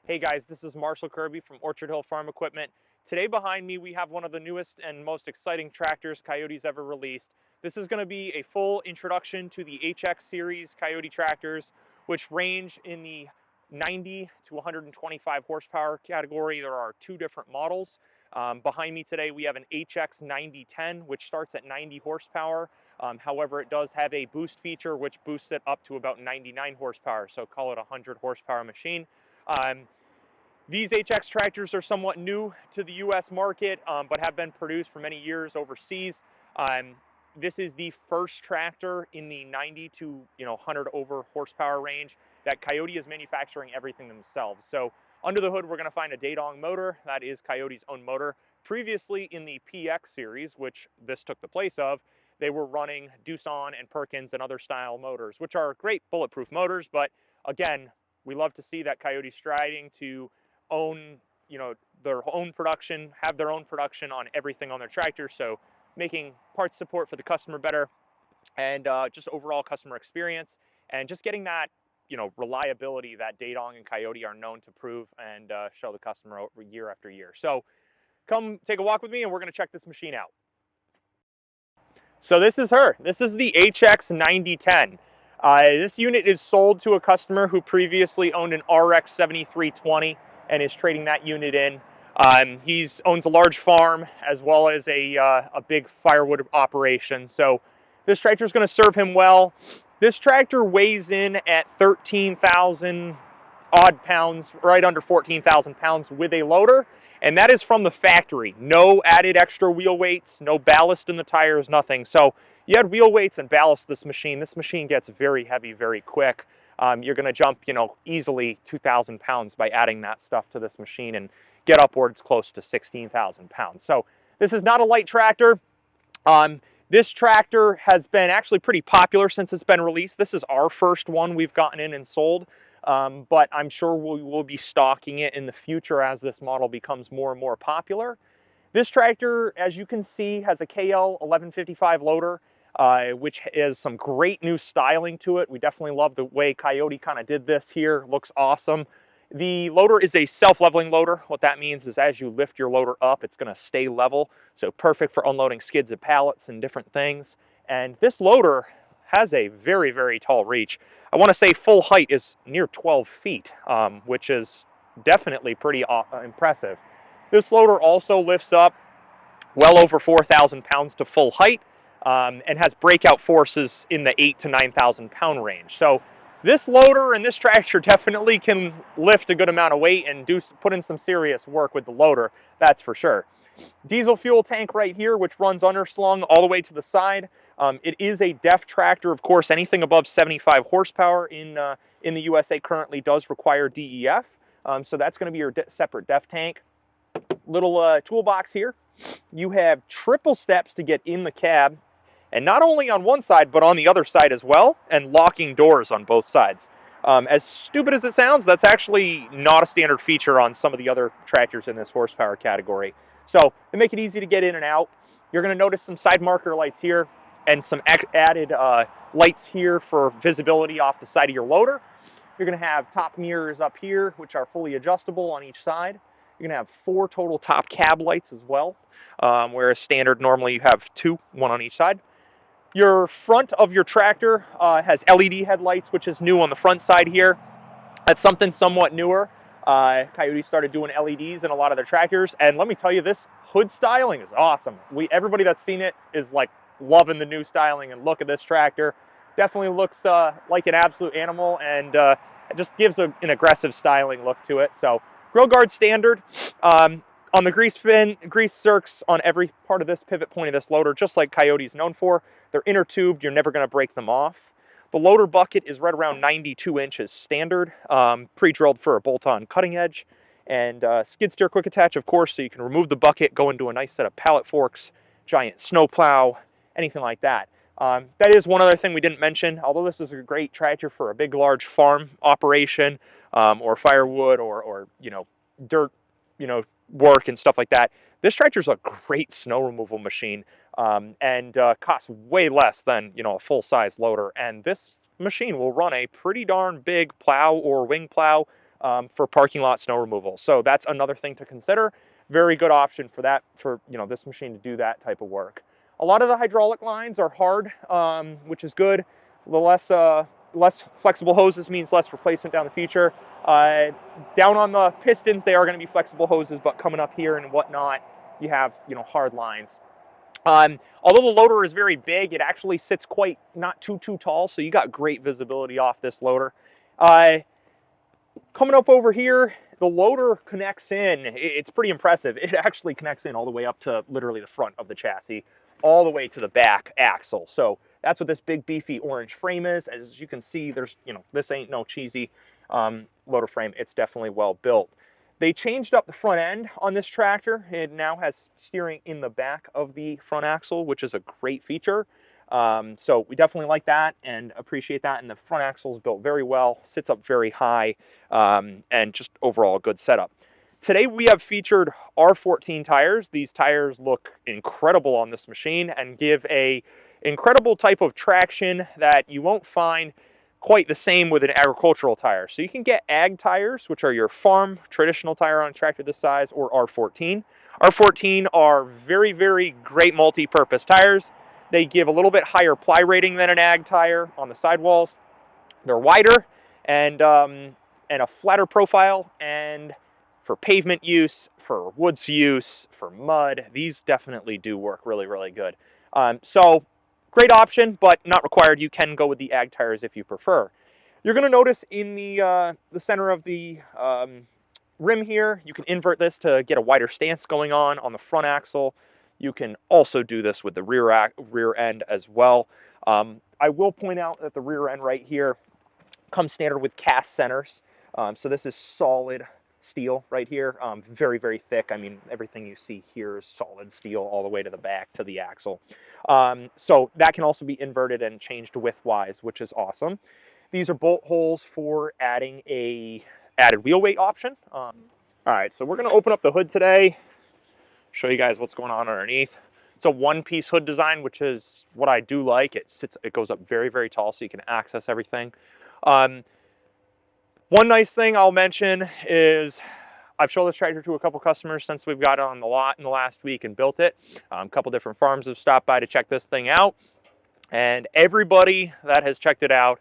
Hey guys, this is Marshall Kirby from Orchard Hill Farm Equipment. Today behind me we have one of the newest and most exciting tractors Kioti's ever released. This is going to be a full introduction to the HX Series Kioti tractors, which range in the 90 to 125 horsepower category. There are two different models. Behind me today we have an HX9010, which starts at 90 horsepower. However, it does have a boost feature which boosts it up to about 99 horsepower, so call it a 100 horsepower machine. Um, these HX tractors are somewhat new to the U.S. market, but have been produced for many years overseas. Um, this is the first tractor in the 90 to 100 over horsepower range that Kioti is manufacturing everything themselves. So under the hood, we're going to find a Dadong motor. That is Kioti's own motor. Previously in the PX series, which this took the place of, they were running Doosan and Perkins and other style motors, which are great bulletproof motors. But again, we love to see that Kioti's striding to own, their own production, have their own production on everything on their tractor. So making parts support for the customer better, and just overall customer experience, and just getting that, reliability that Dadong and Kioti are known to prove and show the customer year after year. So come take a walk with me, and we're going to check this machine out. So this is her. This is the HX9010. This unit is sold to a customer who previously owned an RX7320 and is trading that unit in. He owns a large farm as well as a big firewood operation. So this tractor is going to serve him well. This tractor weighs in at 13,000 odd pounds, right under 14,000 pounds with a loader, and that is from the factory. No added extra wheel weights, no ballast in the tires, nothing. So you add wheel weights and ballast this machine gets very heavy very quick. You're going to jump, easily 2,000 pounds by adding that stuff to this machine and get upwards close to 16,000 pounds. So this is not a light tractor. This tractor has been actually pretty popular since it's been released. This is our first one we've gotten in and sold, but I'm sure we will be stocking it in the future as this model becomes more and more popular. This tractor, as you can see, has a KL1155 loader, which has some great new styling to it. We definitely love the way Kioti kind of did this here. Looks awesome. The loader is a self-leveling loader. What that means is as you lift your loader up, it's going to stay level. So perfect for unloading skids and pallets and different things. And this loader has a very, very tall reach. I want to say full height is near 12 feet, which is definitely pretty impressive. This loader also lifts up well over 4,000 pounds to full height, and has breakout forces in the 8 to 9,000 pound range. So this loader and this tractor definitely can lift a good amount of weight and put in some serious work with the loader, that's for sure. Diesel fuel tank right here, which runs underslung all the way to the side. It is a DEF tractor. Of course, anything above 75 horsepower in the USA currently does require DEF. So that's going to be your separate DEF tank. Little toolbox here. You have triple steps to get in the cab, and not only on one side, but on the other side as well, and locking doors on both sides. As stupid as it sounds, that's actually not a standard feature on some of the other tractors in this horsepower category. So to make it easy to get in and out, you're going to notice some side marker lights here and some added lights here for visibility off the side of your loader. You're going to have top mirrors up here, which are fully adjustable on each side. You're going to have 4 total top cab lights as well, whereas standard normally you have 2, 1 on each side. Your front of your tractor has LED headlights, which is new on the front side here. That's something somewhat newer. Kioti started doing LEDs in a lot of their tractors, and let me tell you, this hood styling is awesome. Everybody that's seen it is like loving the new styling and look at this tractor. Definitely looks like an absolute animal, and it just gives an aggressive styling look to it. So grill guard standard. On the grease circs on every part of this pivot point of this loader, just like Kioti's known for. They're inner tubed. You're never going to break them off. The loader bucket is right around 92 inches standard, pre-drilled for a bolt-on cutting edge, and skid steer quick attach, of course, so you can remove the bucket, go into a nice set of pallet forks, giant snow plow, anything like that. That is one other thing we didn't mention. Although this is a great tractor for a big, large farm operation, or firewood, or dirt, work and stuff like that. This tractor is a great snow removal machine, and costs way less than a full-size loader. And this machine will run a pretty darn big plow or wing plow for parking lot snow removal. So that's another thing to consider. Very good option for that, for this machine to do that type of work. A lot of the hydraulic lines are hard, which is good. The less flexible hoses means less replacement down the future. Down on the pistons, they are going to be flexible hoses, but coming up here and whatnot, you have hard lines. Although the loader is very big, it actually sits quite not too tall, so you got great visibility off this loader. Coming up over here, the loader connects in. It's pretty impressive. It actually connects in all the way up to literally the front of the chassis, all the way to the back axle. So that's what this big beefy orange frame is. As you can see, there's this ain't no cheesy loader frame. It's definitely well built. They changed up the front end on this tractor. It now has steering in the back of the front axle, which is a great feature. So we definitely like that and appreciate that. And the front axle is built very well, sits up very high, and just overall a good setup. Today we have featured R14 tires. These tires look incredible on this machine and give a incredible type of traction that you won't find quite the same with an agricultural tire. So you can get ag tires, which are your farm traditional tire on a tractor this size, or R14. R14 are very, very great multi-purpose tires. They give a little bit higher ply rating than an ag tire on the sidewalls. They're wider and a flatter profile, and for pavement use, for woods use, for mud, these definitely do work really, really good. So great option, but not required. You can go with the ag tires if you prefer. You're going to notice in the center of the rim here, you can invert this to get a wider stance going on the front axle. You can also do this with the rear end as well. I will point out that the rear end right here comes standard with cast centers. So this is solid steel right here, very, very thick. I mean, everything you see here is solid steel all the way to the back to the axle. So that can also be inverted and changed width-wise, which is awesome. These are bolt holes for adding a added wheel weight option. All right, so we're going to open up the hood today, show you guys what's going on underneath. It's a one-piece hood design, which is what I do like. It goes up very, very tall, so you can access everything. One nice thing I'll mention is I've shown this tractor to a couple customers since we've got it on the lot in the last week and built it. A couple different farms have stopped by to check this thing out, and everybody that has checked it out,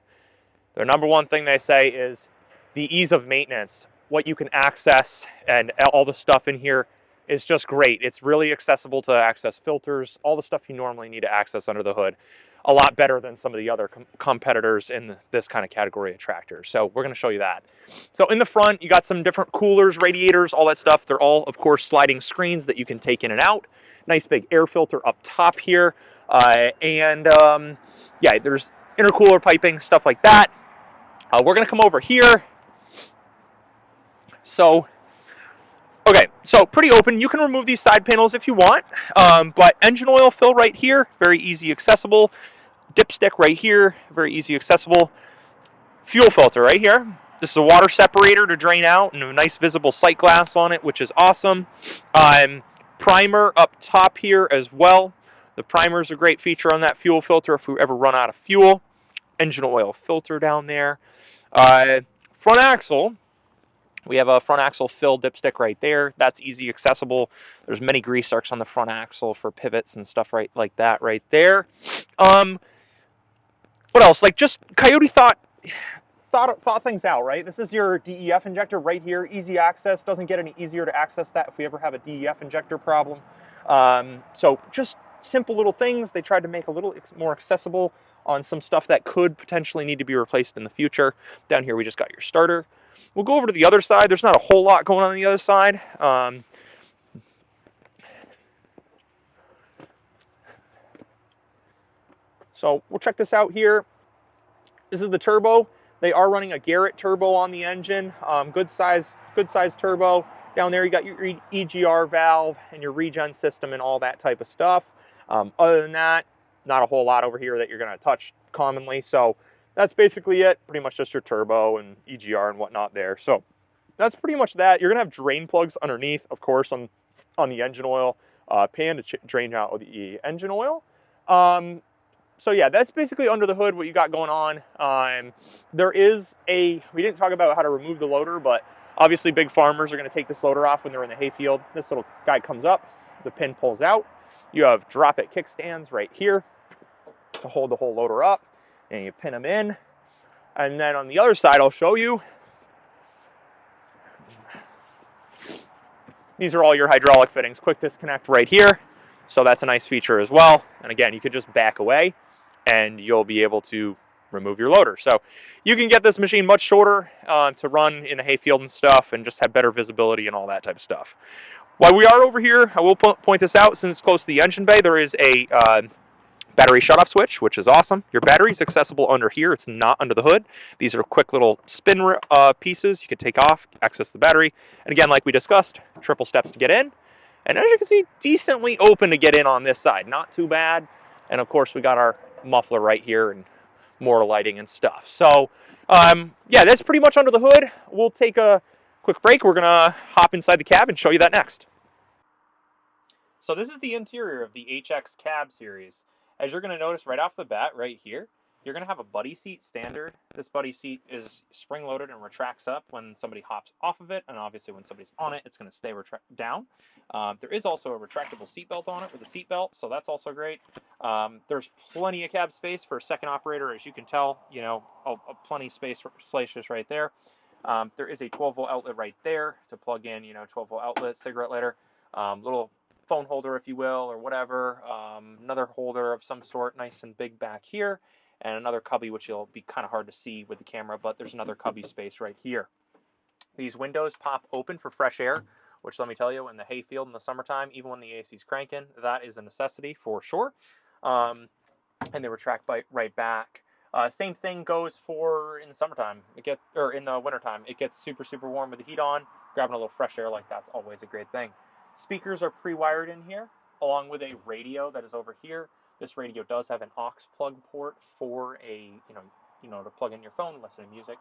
their number one thing they say is the ease of maintenance. What you can access and all the stuff in here is just great. It's really accessible to access filters, all the stuff you normally need to access under the hood. A lot better than some of the other competitors in this kind of category of tractors. So we're going to show you that. So in the front, you got some different coolers, radiators, all that stuff. They're all, of course, sliding screens that you can take in and out. Nice big air filter up top here. Yeah, there's intercooler piping, stuff like that. We're going to come over here. So, okay, so pretty open. You can remove these side panels if you want, but engine oil fill right here, very easy accessible. Dipstick right here, very easy accessible. Fuel filter right here. This is a water separator to drain out and a nice visible sight glass on it, which is awesome. Primer up top here as well. The primer is a great feature on that fuel filter if we ever run out of fuel. Engine oil filter down there. Front axle, we have a front axle fill dipstick right there. That's easy accessible. There's many grease arcs on the front axle for pivots and stuff right like that right there. What else? Like, just Kioti thought things out, right? This is your DEF injector right here. Easy access. Doesn't get any easier to access that if we ever have a DEF injector problem. So just simple little things. They tried to make a little more accessible on some stuff that could potentially need to be replaced in the future. Down here, we just got your starter. We'll go over to the other side. There's not a whole lot going on the other side. So we'll check this out here. This is the turbo. They are running a Garrett turbo on the engine. Good size turbo. Down there you got your EGR valve and your regen system and all that type of stuff. Other than that, not a whole lot over here that you're going to touch commonly. So that's basically it. Pretty much just your turbo and EGR and whatnot there. So that's pretty much that. You're going to have drain plugs underneath, of course, on the engine oil pan to drain out the engine oil. So yeah, that's basically under the hood what you got going on. There is we didn't talk about how to remove the loader, but obviously big farmers are going to take this loader off when they're in the hayfield. This little guy comes up, the pin pulls out. You have drop-it kickstands right here to hold the whole loader up, and you pin them in. And then on the other side, I'll show you. These are all your hydraulic fittings. Quick disconnect right here. So that's a nice feature as well. And again, you could just back away and you'll be able to remove your loader. So you can get this machine much shorter to run in the hayfield and stuff and just have better visibility and all that type of stuff. While we are over here, I will point this out, since it's close to the engine bay, there is a battery shutoff switch, which is awesome. Your battery is accessible under here. It's not under the hood. These are quick little spin pieces you can take off, access the battery. And again, like we discussed, triple steps to get in. And as you can see, decently open to get in on this side. Not too bad. And of course, we got our muffler right here and more lighting and stuff. So yeah, that's pretty much under the hood. We'll take a quick break. We're going to hop inside the cab and show you that next. So this is the interior of the HX Cab series. As you're going to notice right off the bat right here, you're going to have a buddy seat standard. This buddy seat is spring-loaded and retracts up when somebody hops off of it, and obviously when somebody's on it, it's going to stay down. There is also a retractable seat belt on it with a seat belt, so that's also great. There's plenty of cab space for a second operator, as you can tell. You know, plenty spacious right there. There is a 12-volt outlet right there to plug in, 12-volt outlet, cigarette lighter, little phone holder, if you will, or whatever. Another holder of some sort, nice and big back here, and another cubby, which will be kind of hard to see with the camera, but there's another cubby space right here. These windows pop open for fresh air, which, let me tell you, in the hayfield in the summertime, even when the AC is cranking, that is a necessity for sure. And they retract right back. Same thing goes for in the summertime. In the wintertime, it gets super, super warm with the heat on. Grabbing a little fresh air like that's always a great thing. Speakers are pre-wired in here, along with a radio that is over here. This radio does have an aux plug port for to plug in your phone, listen to music.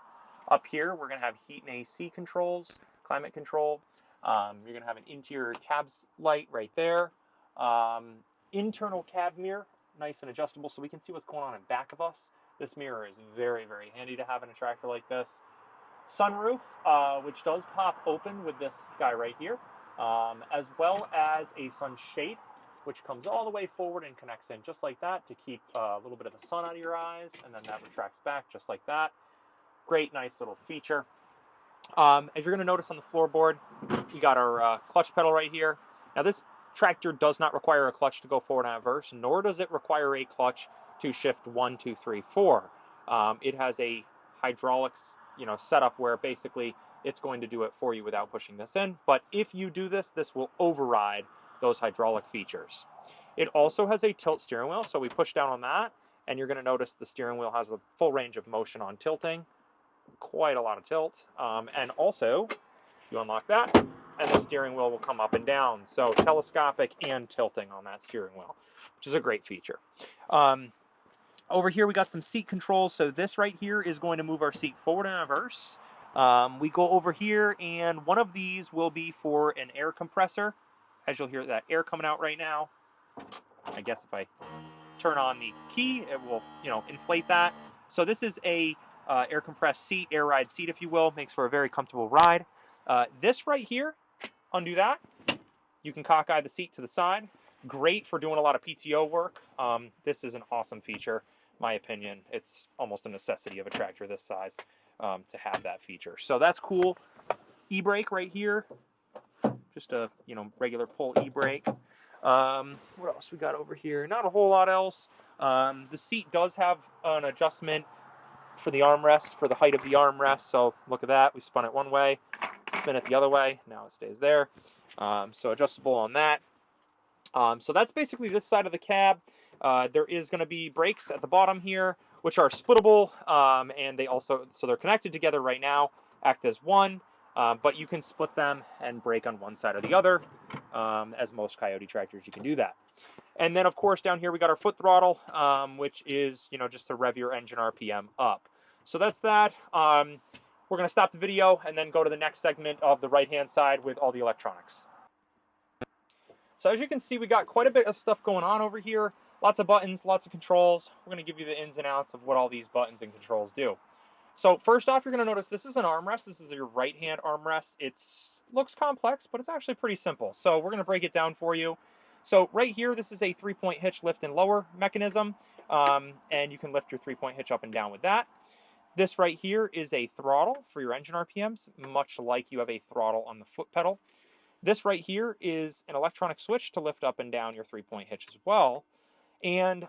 Up here, we're going to have heat and AC controls, climate control. You're going to have an interior cab light right there. Internal cab mirror, nice and adjustable, so we can see what's going on in back of us. This mirror is very, very handy to have in a tractor like this. Sunroof, which does pop open with this guy right here, as well as a sunshade, which comes all the way forward and connects in just like that to keep a little bit of the sun out of your eyes, and then that retracts back just like that. Great, nice little feature. As you're going to notice on the floorboard, you got our clutch pedal right here. Now this tractor does not require a clutch to go forward and reverse, nor does it require a clutch to shift 1, 2, 3, 4. It has a hydraulics setup where basically it's going to do it for you without pushing this in. But if you do this, this will override those hydraulic features. It also has a tilt steering wheel, so we push down on that, and you're going to notice the steering wheel has a full range of motion on tilting. Quite a lot of tilt. And also, you unlock that, and the steering wheel will come up and down. So telescopic and tilting on that steering wheel, which is a great feature. Over here, we got some seat controls. So this right here is going to move our seat forward and reverse. We go over here, and one of these will be for an air compressor. As you'll hear that air coming out right now. I guess if I turn on the key, it will, inflate that. So this is a air compressed seat, air ride seat, if you will. Makes for a very comfortable ride. This right here, undo that. You can cockeye the seat to the side. Great for doing a lot of PTO work. This is an awesome feature, my opinion. It's almost a necessity of a tractor this size to have that feature. So that's cool. E-brake right here. Just a regular pull e-brake. What else we got over here? Not a whole lot else. The seat does have an adjustment for the armrest, for the height of the armrest. So look at that. We spun it one way, spin it the other way. Now it stays there. So adjustable on that. So that's basically this side of the cab. There is going to be brakes at the bottom here, which are splittable, and they're connected together right now, act as one. But you can split them and brake on one side or the other. As most Kioti tractors, you can do that. And then, of course, down here we got our foot throttle, which is, just to rev your engine RPM up. So that's that. We're going to stop the video and then go to the next segment of the right-hand side with all the electronics. So as you can see, we got quite a bit of stuff going on over here. Lots of buttons, lots of controls. We're going to give you the ins and outs of what all these buttons and controls do. So first off, you're going to notice this is an armrest. This is your right hand armrest. It looks complex, but it's actually pretty simple. So we're going to break it down for you. So right here, this is a 3-point hitch lift and lower mechanism, and you can lift your 3-point hitch up and down with that. This right here is a throttle for your engine RPMs, much like you have a throttle on the foot pedal. This right here is an electronic switch to lift up and down your 3-point hitch as well. And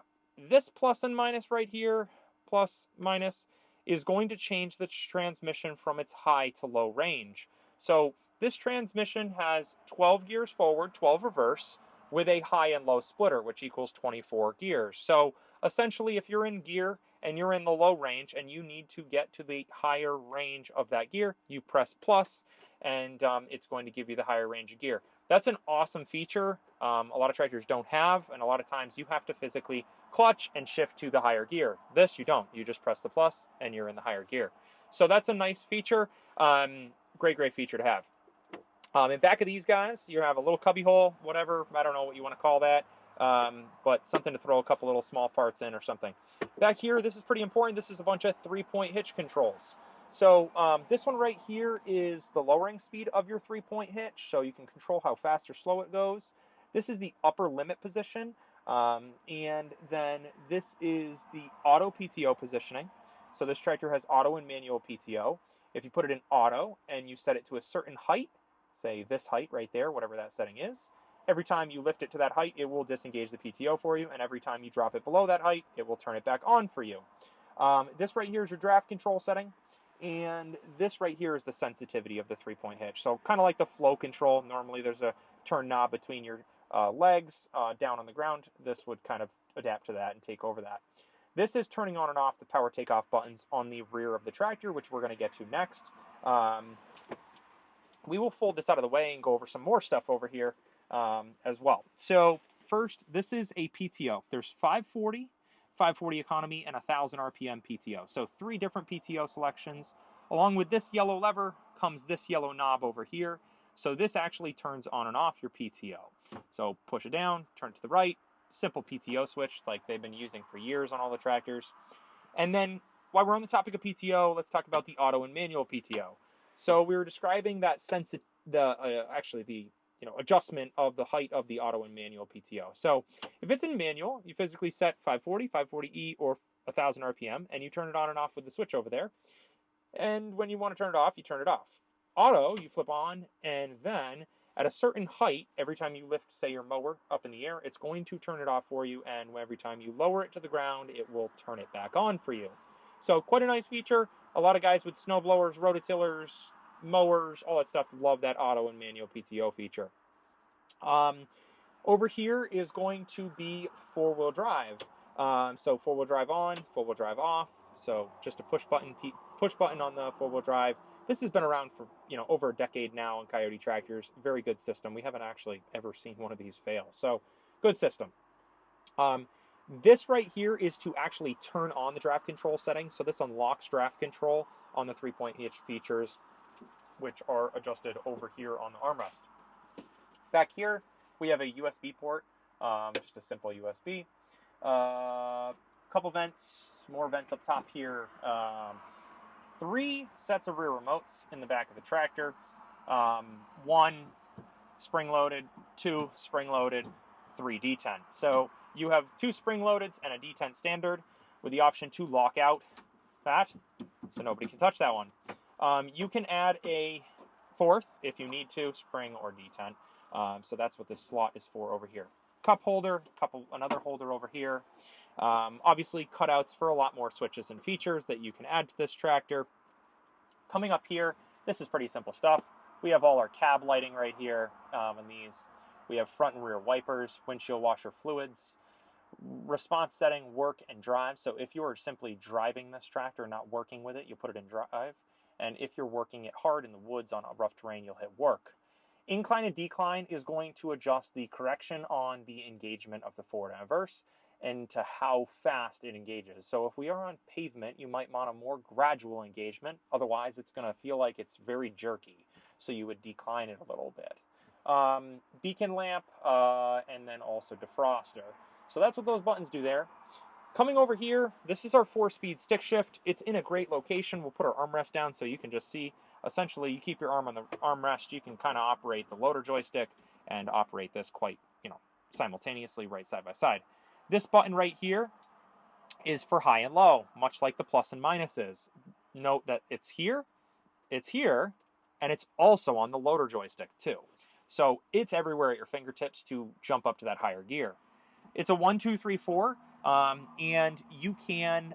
this plus and minus right here, plus minus, is going to change the transmission from its high to low range. So this transmission has 12 gears forward, 12 reverse, with a high and low splitter, which equals 24 gears. So essentially, if you're in gear and you're in the low range and you need to get to the higher range of that gear, you press plus, and it's going to give you the higher range of gear. That's an awesome feature. A lot of tractors don't have, and a lot of times you have to physically clutch and shift to the higher gear. This you don't. You just press the plus and you're in the higher gear. So that's a nice feature. Great feature to have. In back of these guys, you have a little cubby hole, whatever. I don't know what you want to call that, but something to throw a couple little small parts in or something. Back here, this is pretty important. This is a bunch of 3-point hitch controls. So this one right here is the lowering speed of your 3-point hitch, so you can control how fast or slow it goes. This is the upper limit position, and then this is the auto PTO positioning. So this tractor has auto and manual PTO. If you put it in auto and you set it to a certain height, say this height right there, whatever that setting is, every time you lift it to that height, it will disengage the PTO for you, and every time you drop it below that height, it will turn it back on for you. This right here is your draft control setting, and this right here is the sensitivity of the 3-point hitch. So kind of like the flow control, normally there's a turn knob between your legs down on the ground. This would kind of adapt to that and take over that. This is turning on and off the power takeoff buttons on the rear of the tractor, which we're going to get to next. We will fold this out of the way and go over some more stuff over here as well. So first, this is a PTO. There's 540, 540 economy, and 1,000 RPM PTO. So 3 different PTO selections. Along with this yellow lever comes this yellow knob over here. So this actually turns on and off your PTO. So push it down, turn to the right, simple PTO switch like they've been using for years on all the tractors. And then while we're on the topic of PTO, let's talk about the auto and manual PTO. So we were describing that the adjustment of the height of the auto and manual PTO. So if it's in manual, you physically set 540, 540E, or 1,000 RPM, and you turn it on and off with the switch over there. And when you want to turn it off, you turn it off. Auto, you flip on, and then at a certain height, every time you lift, say, your mower up in the air, it's going to turn it off for you, and every time you lower it to the ground, it will turn it back on for you. So quite a nice feature. A lot of guys with snow blowers, rototillers, mowers, all that stuff love that auto and manual PTO feature. Over here is going to be 4-wheel drive. So 4-wheel drive on, 4-wheel drive off. So just a push button on the 4-wheel drive. This has been around for over a decade now in Kioti tractors. Very good system. We haven't actually ever seen one of these fail. So good system. This right here is to actually turn on the draft control setting. So this unlocks draft control on the 3-point hitch features, which are adjusted over here on the armrest. Back here, we have a USB port, just a simple USB. Couple vents, more vents up top here. 3 sets of rear remotes in the back of the tractor. 1 spring-loaded, 2 spring-loaded, 3 D10. So you have 2 spring-loadeds and a D10 standard with the option to lock out that, so nobody can touch that one. You can add a 4th if you need to, spring or D10. So that's what this slot is for over here. Cup holder, another holder over here. Obviously cutouts for a lot more switches and features that you can add to this tractor. Coming up here, this is pretty simple stuff. We have all our cab lighting right here in these. We have front and rear wipers, windshield washer fluids, response setting, work, and drive. So if you are simply driving this tractor, not working with it, you put it in drive. And if you're working it hard in the woods on a rough terrain, you'll hit work. Incline and decline is going to adjust the correction on the engagement of the forward and reverse and to how fast it engages. So if we are on pavement, you might want a more gradual engagement. Otherwise, it's going to feel like it's very jerky. So you would decline it a little bit. Beacon lamp, and then also defroster. So that's what those buttons do there. Coming over here, this is our 4-speed stick shift. It's in a great location. We'll put our armrest down so you can just see. Essentially, you keep your arm on the armrest, you can kind of operate the loader joystick and operate this quite, simultaneously right side by side. This button right here is for high and low, much like the plus and minus is. Note that it's here, and it's also on the loader joystick too. So it's everywhere at your fingertips to jump up to that higher gear. It's a 1, 2, 3, 4, and you can,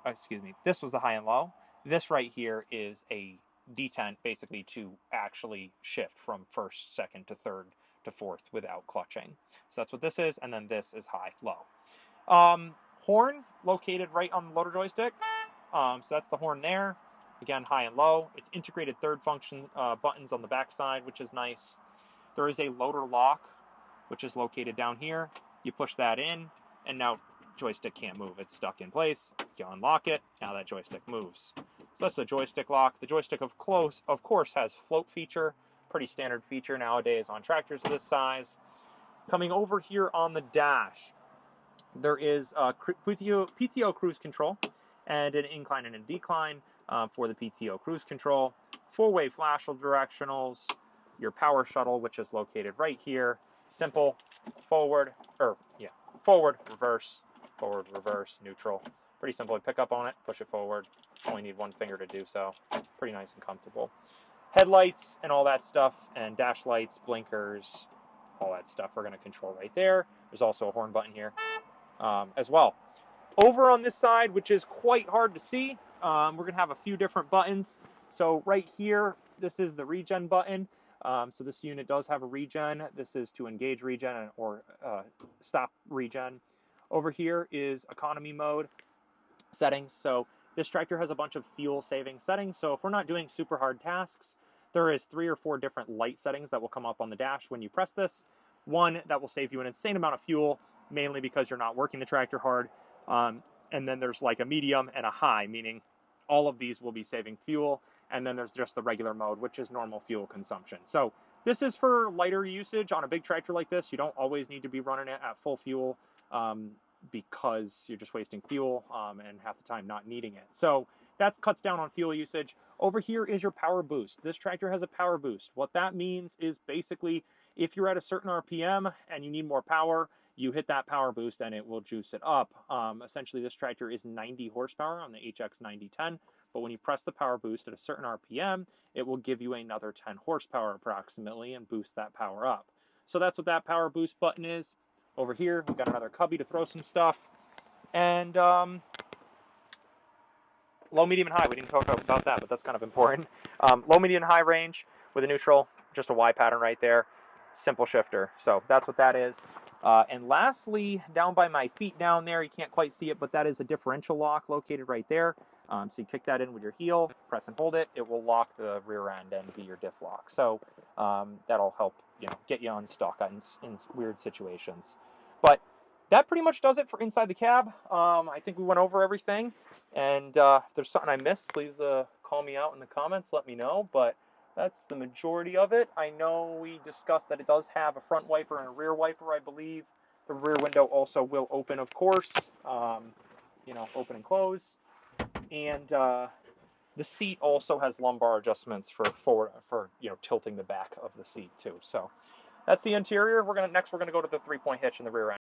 excuse me, this was the high and low. This right here is a detent, basically, to actually shift from first, second to third to fourth without clutching. So that's what this is, and then this is high, low. Horn located right on the loader joystick. So that's the horn there. Again, high and low. It's integrated third function buttons on the back side, which is nice. There is a loader lock, which is located down here. You push that in, and now joystick can't move. It's stuck in place. You unlock it. Now that joystick moves. So that's the joystick lock. The joystick, of course, has float feature. Pretty standard feature nowadays on tractors of this size. Coming over here on the dash, there is PTO cruise control and an incline and a decline for the PTO cruise control. 4-way flashlight directionals, your power shuttle, which is located right here. Simple, forward, reverse, neutral. Pretty simple to pick up on it, push it forward. Only need one finger to do so. Pretty nice and comfortable. Headlights and all that stuff, and dash lights, blinkers, all that stuff we're going to control right there. There's also a horn button here as well. Over on this side, which is quite hard to see, we're going to have a few different buttons. So right here, this is the regen button. So this unit does have a regen. This is to engage regen or stop regen. Over here is economy mode settings. So this tractor has a bunch of fuel saving settings. So if we're not doing super hard tasks, there is 3 or 4 different light settings that will come up on the dash when you press this. One that will save you an insane amount of fuel, mainly because you're not working the tractor hard. And then there's like a medium and a high, meaning all of these will be saving fuel. And then there's just the regular mode, which is normal fuel consumption. So this is for lighter usage on a big tractor like this. You don't always need to be running it at full fuel because you're just wasting fuel and half the time not needing it. So that cuts down on fuel usage. Over here is your power boost. This tractor has a power boost. What that means is basically if you're at a certain RPM and you need more power, you hit that power boost and it will juice it up. Essentially, this tractor is 90 horsepower on the HX9010, but when you press the power boost at a certain RPM, it will give you another 10 horsepower approximately and boost that power up. So that's what that power boost button is. Over here, we've got another cubby to throw some stuff. And low, medium, and high. We didn't talk about that, but that's kind of important. Low, medium, and high range with a neutral, just a Y pattern right there. Simple shifter. So that's what that is. And lastly, down by my feet down there, you can't quite see it, but that is a differential lock located right there. So you kick that in with your heel, press and hold it. It will lock the rear end and be your diff lock. So that'll help get you unstuck in weird situations. But that pretty much does it for inside the cab. I think we went over everything. And if there's something I missed, please call me out in the comments. Let me know. But that's the majority of it. I know we discussed that it does have a front wiper and a rear wiper, I believe. The rear window also will open, of course. Open and close. And the seat also has lumbar adjustments for tilting the back of the seat too. So that's the interior. Next we're gonna go to the 3-point hitch in the rear end.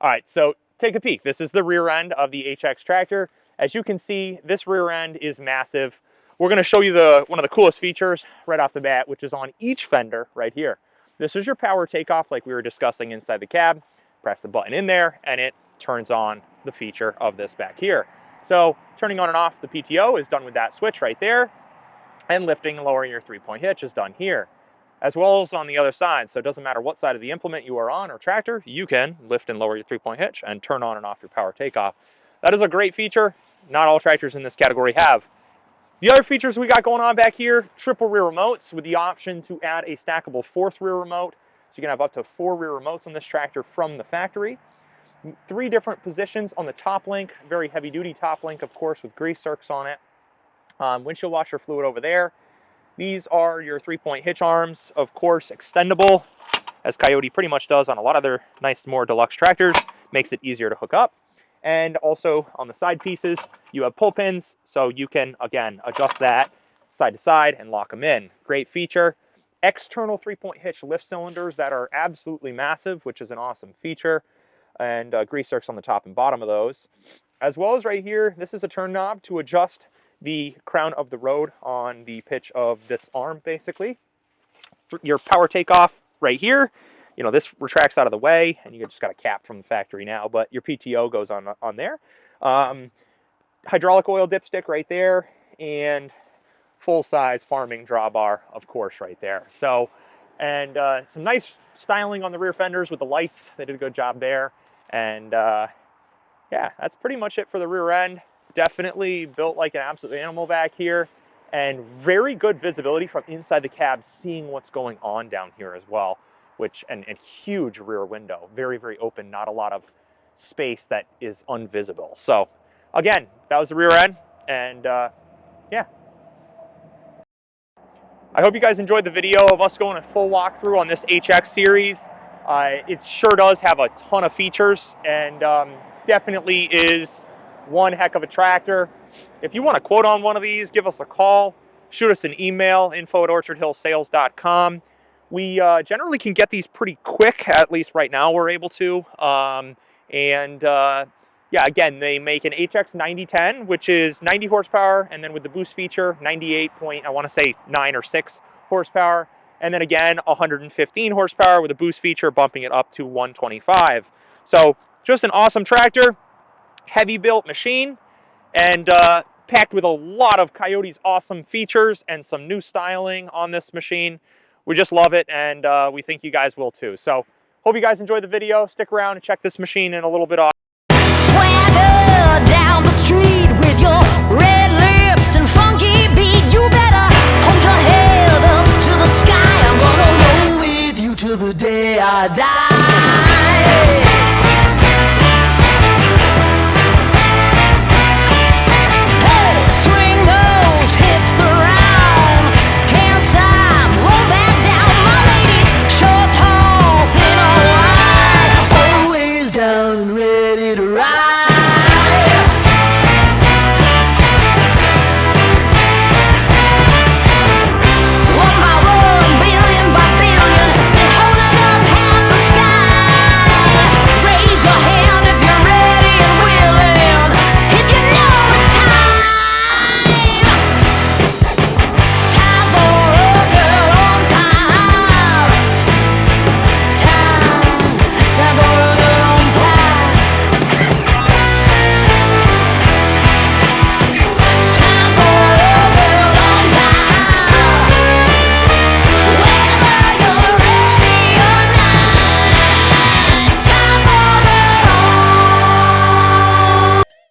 All right, so take a peek. This is the rear end of the HX tractor. As you can see, this rear end is massive. We're going to show you one of the coolest features right off the bat, which is on each fender right here. This is your power takeoff like we were discussing inside the cab. Press the button in there and it turns on the feature of this back here. So turning on and off the PTO is done with that switch right there, and lifting and lowering your 3-point hitch is done here, as well as on the other side. So it doesn't matter what side of the implement you are on or tractor, you can lift and lower your 3-point hitch and turn on and off your power takeoff. That is a great feature. Not all tractors in this category have. The other features we got going on back here, triple rear remotes with the option to add a stackable 4th rear remote. So you can have up to 4 rear remotes on this tractor from the factory. 3 different positions on the top link, very heavy duty top link, of course, with grease zerks on it. Windshield washer fluid over there. These are your 3-point hitch arms, of course, extendable. as Kioti pretty much does on a lot of their nice, more deluxe tractors. Makes it easier to hook up. And also on the side pieces, you have pull pins, so you can, again, adjust that side to side and lock them in. Great feature. External 3-point hitch lift cylinders that are absolutely massive, which is an awesome feature. And grease zerks on the top and bottom of those. As well as right here, this is a turn knob to adjust the crown of the road on the pitch of this arm, basically. Your power takeoff right here, you know, this retracts out of the way, and you just got a cap from the factory now, but your PTO goes on there. Hydraulic oil dipstick right there, and full-size farming drawbar, of course, right there. So, and some nice styling on the rear fenders with the lights. They did a good job there. And yeah, that's pretty much it for the rear end. Definitely built like an absolute animal back here, and very good visibility from inside the cab, seeing what's going on down here as well, which, and huge rear window, very, very open, not a lot of space that is unvisible. So again, that was the rear end, and yeah. I hope you guys enjoyed the video of us going a full walkthrough on this HX series. It sure does have a ton of features, and definitely is one heck of a tractor. If you want to quote on one of these, give us a call, shoot us an email, info@orchardhillsales.com. We generally can get these pretty quick, at least right now we're able to. Yeah, again, they make an HX9010, which is 90 horsepower, and then with the boost feature, 98 point, I want to say 9 or 6 horsepower, and then again, 115 horsepower with a boost feature, bumping it up to 125. So just an awesome tractor, heavy built machine, and packed with a lot of Kioti's awesome features and some new styling on this machine. We just love it, and we think you guys will too. So hope you guys enjoyed the video. Stick around and check this machine in a little bit off. Swagger down the street with your red lips and funky beat. You better hold your head up to the sky. I'm gonna roll with you till the day I die.